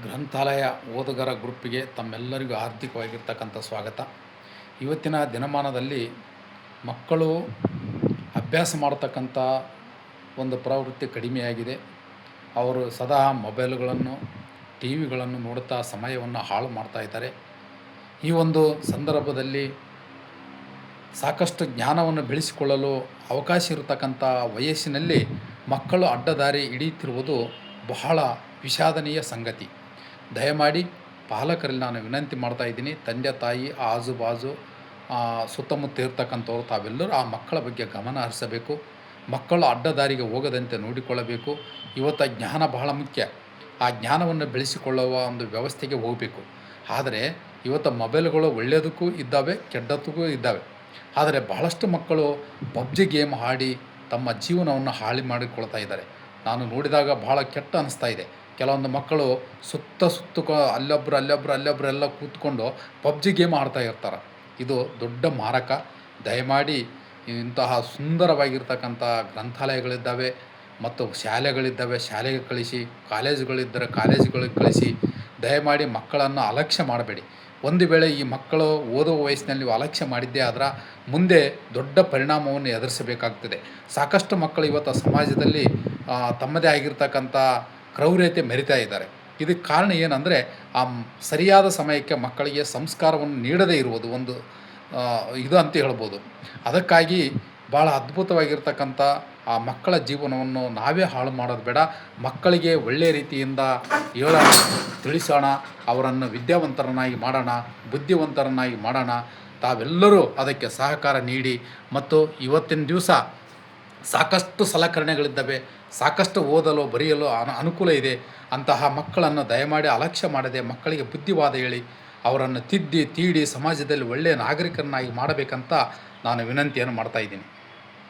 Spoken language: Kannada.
ಗ್ರಂಥಾಲಯ ಓದುಗರ ಗ್ರೂಪಿಗೆ ತಮ್ಮೆಲ್ಲರಿಗೂ ಹಾರ್ದಿಕವಾಗಿರ್ತಕ್ಕಂಥ ಸ್ವಾಗತ. ಇವತ್ತಿನ ದಿನಮಾನದಲ್ಲಿ ಮಕ್ಕಳು ಅಭ್ಯಾಸ ಮಾಡ್ತಕ್ಕಂಥ ಒಂದು ಪ್ರವೃತ್ತಿ ಕಡಿಮೆಯಾಗಿದೆ. ಅವರು ಸದಾ ಮೊಬೈಲ್ಗಳನ್ನು, ಟಿ ವಿಗಳನ್ನು ನೋಡುತ್ತಾ ಸಮಯವನ್ನು ಹಾಳು ಮಾಡ್ತಾಯಿದ್ದಾರೆ. ಈ ಒಂದು ಸಂದರ್ಭದಲ್ಲಿ ಸಾಕಷ್ಟು ಜ್ಞಾನವನ್ನು ಬೆಳೆಸಿಕೊಳ್ಳಲು ಅವಕಾಶ ಇರತಕ್ಕಂಥ ವಯಸ್ಸಿನಲ್ಲಿ ಮಕ್ಕಳು ಅಡ್ಡದಾರಿ ಹಿಡಿಯುತ್ತಿರುವುದು ಬಹಳ ವಿಷಾದನೀಯ ಸಂಗತಿ. ದಯಮಾಡಿ ಪಾಲಕರಲ್ಲಿ ನಾನು ವಿನಂತಿ ಮಾಡ್ತಾಯಿದ್ದೀನಿ, ತಂದೆ ತಾಯಿ ಆಜುಬಾಜು ಸುತ್ತಮುತ್ತ ಇರ್ತಕ್ಕಂಥವ್ರು ತಾವೆಲ್ಲರೂ ಆ ಮಕ್ಕಳ ಬಗ್ಗೆ ಗಮನ ಹರಿಸಬೇಕು. ಮಕ್ಕಳು ಅಡ್ಡದಾರಿಗೆ ಹೋಗದಂತೆ ನೋಡಿಕೊಳ್ಳಬೇಕು. ಇವತ್ತು ಜ್ಞಾನ ಬಹಳ ಮುಖ್ಯ. ಆ ಜ್ಞಾನವನ್ನು ಬೆಳೆಸಿಕೊಳ್ಳುವ ಒಂದು ವ್ಯವಸ್ಥೆಗೆ ಹೋಗಬೇಕು. ಆದರೆ ಇವತ್ತು ಮೊಬೈಲ್ಗಳು ಒಳ್ಳೆಯದಕ್ಕೂ ಇದ್ದಾವೆ, ಕೆಟ್ಟದಕ್ಕೂ ಇದ್ದಾವೆ. ಆದರೆ ಬಹಳಷ್ಟು ಮಕ್ಕಳು ಪಬ್ಜಿ ಗೇಮ್ ಆಡಿ ತಮ್ಮ ಜೀವನವನ್ನು ಹಾಳು ಮಾಡಿಕೊಳ್ತಾ ಇದ್ದಾರೆ. ನಾನು ನೋಡಿದಾಗ ಬಹಳ ಕೆಟ್ಟ ಅನ್ನಿಸ್ತಾ ಇದೆ. ಕೆಲವೊಂದು ಮಕ್ಕಳು ಸುತ್ತು ಅಲ್ಲೊಬ್ಬರು ಎಲ್ಲ ಕೂತ್ಕೊಂಡು ಪಬ್ಜಿ ಗೇಮ್ ಆಡ್ತಾ ಇರ್ತಾರೆ. ಇದು ದೊಡ್ಡ ಮಾರಕ. ದಯಮಾಡಿ ಇಂತಹ ಸುಂದರವಾಗಿರ್ತಕ್ಕಂಥ ಗ್ರಂಥಾಲಯಗಳಿದ್ದಾವೆ ಮತ್ತು ಶಾಲೆಗಳಿದ್ದಾವೆ, ಶಾಲೆಗೆ ಕಳಿಸಿ, ಕಾಲೇಜುಗಳಿದ್ದರೆ ಕಾಲೇಜುಗಳಿಗೆ ಕಳಿಸಿ. ದಯಮಾಡಿ ಮಕ್ಕಳನ್ನು ಅಲಕ್ಷ್ಯ ಮಾಡಬೇಡಿ. ಒಂದು ವೇಳೆ ಈ ಮಕ್ಕಳು ಓದುವ ವಯಸ್ಸಿನಲ್ಲಿ ಅಲಕ್ಷ್ಯ ಮಾಡಿದ್ದೇ ಆದ್ರೆ ಮುಂದೆ ದೊಡ್ಡ ಪರಿಣಾಮವನ್ನು ಎದುರಿಸಬೇಕಾಗ್ತದೆ. ಸಾಕಷ್ಟು ಮಕ್ಕಳು ಇವತ್ತು ಸಮಾಜದಲ್ಲಿ ತಮ್ಮದೇ ಆಗಿರ್ತಕ್ಕಂಥ ಕ್ರೌರ್ಯತೆ ಮೆರಿತಾ ಇದ್ದಾರೆ. ಇದಕ್ಕೆ ಕಾರಣ ಏನಂದರೆ ಸರಿಯಾದ ಸಮಯಕ್ಕೆ ಮಕ್ಕಳಿಗೆ ಸಂಸ್ಕಾರವನ್ನು ನೀಡದೇ ಇರುವುದು ಒಂದು ಇದು ಅಂತ ಹೇಳ್ಬೋದು. ಅದಕ್ಕಾಗಿ ಭಾಳ ಅದ್ಭುತವಾಗಿರ್ತಕ್ಕಂಥ ಆ ಮಕ್ಕಳ ಜೀವನವನ್ನು ನಾವೇ ಹಾಳು ಮಾಡೋದು ಬೇಡ. ಮಕ್ಕಳಿಗೆ ಒಳ್ಳೆಯ ರೀತಿಯಿಂದ ಹೇಳೋಣ, ತಿಳಿಸೋಣ, ಅವರನ್ನು ವಿದ್ಯಾವಂತರನ್ನಾಗಿ ಮಾಡೋಣ, ಬುದ್ಧಿವಂತರನ್ನಾಗಿ ಮಾಡೋಣ. ತಾವೆಲ್ಲರೂ ಅದಕ್ಕೆ ಸಹಕಾರ ನೀಡಿ. ಮತ್ತು ಇವತ್ತಿನ ದಿವಸ ಸಾಕಷ್ಟು ಸಲಕರಣೆಗಳಿದ್ದಾವೆ, ಸಾಕಷ್ಟು ಓದಲು ಬರೆಯಲು ಅನುಕೂಲ ಇದೆ. ಅಂತಹ ಮಕ್ಕಳನ್ನು ದಯಮಾಡಿ ಅಲಕ್ಷ್ಯ ಮಾಡದೆ ಮಕ್ಕಳಿಗೆ ಬುದ್ಧಿವಾದ ಹೇಳಿ ಅವರನ್ನು ತಿದ್ದಿ ತೀಡಿ ಸಮಾಜದಲ್ಲಿ ಒಳ್ಳೆಯ ನಾಗರಿಕರನ್ನಾಗಿ ಮಾಡಬೇಕಂತ ನಾನು ವಿನಂತಿಯನ್ನು ಮಾಡ್ತಾಯಿದ್ದೀನಿ.